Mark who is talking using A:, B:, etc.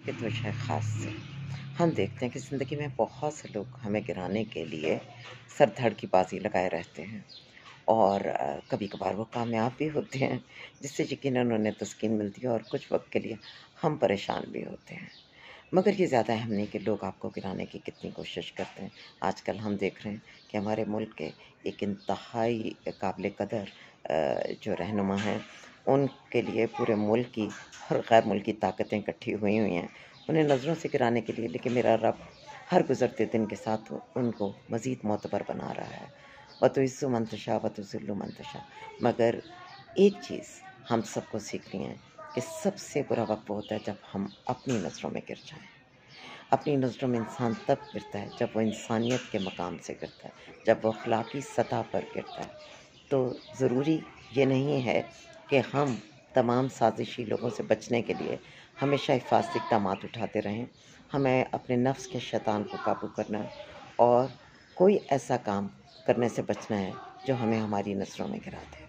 A: के तो शायद ख़ास से। हम देखते हैं कि ज़िंदगी में बहुत से लोग हमें गिराने के लिए सर धड़ की बाज़ी लगाए रहते हैं और कभी-कभार वो कामयाब भी होते हैं, जिससे यकीनन उन्हें तस्कीन मिलती है और कुछ वक़्त के लिए हम परेशान भी होते हैं। मगर ये ज़्यादा अहम नहीं कि लोग आपको गिराने की कितनी कोशिश करते हैं। आजकल हम देख रहे हैं कि हमारे मुल्क के एक इंतहाई काबिल कदर जो रहनुमा हैं, उनके लिए पूरे मुल्क की और गैर मुल्की ताकतें इकट्ठी हुई हुई हैं, उन्हें नज़रों से गिराने के लिए। लेकिन मेरा रब हर गुज़रते दिन के साथ उनको मज़ीद मोतबर बना रहा है। वतुइज़्ज़ु मन तशा वतुज़िल्लु मन तशा। मगर एक चीज़ हम सबको सीखनी है कि सबसे बुरा वक़्त वो होता है जब हम अपनी नज़रों में गिर जाएँ। अपनी नज़रों में इंसान तब गिरता है जब वो इंसानियत के मकाम से गिरता है, जब वो अखलाकी सतह पर गिरता है। तो ज़रूरी ये नहीं है कि हम तमाम साज़िशी लोगों से बचने के लिए हमेशा हिफ़ाज़ती इक़दामात उठाते रहें। हमें अपने नफ्स के शैतान को काबू करना है और कोई ऐसा काम करने से बचना है जो हमें हमारी नज़रों में गिरा दे।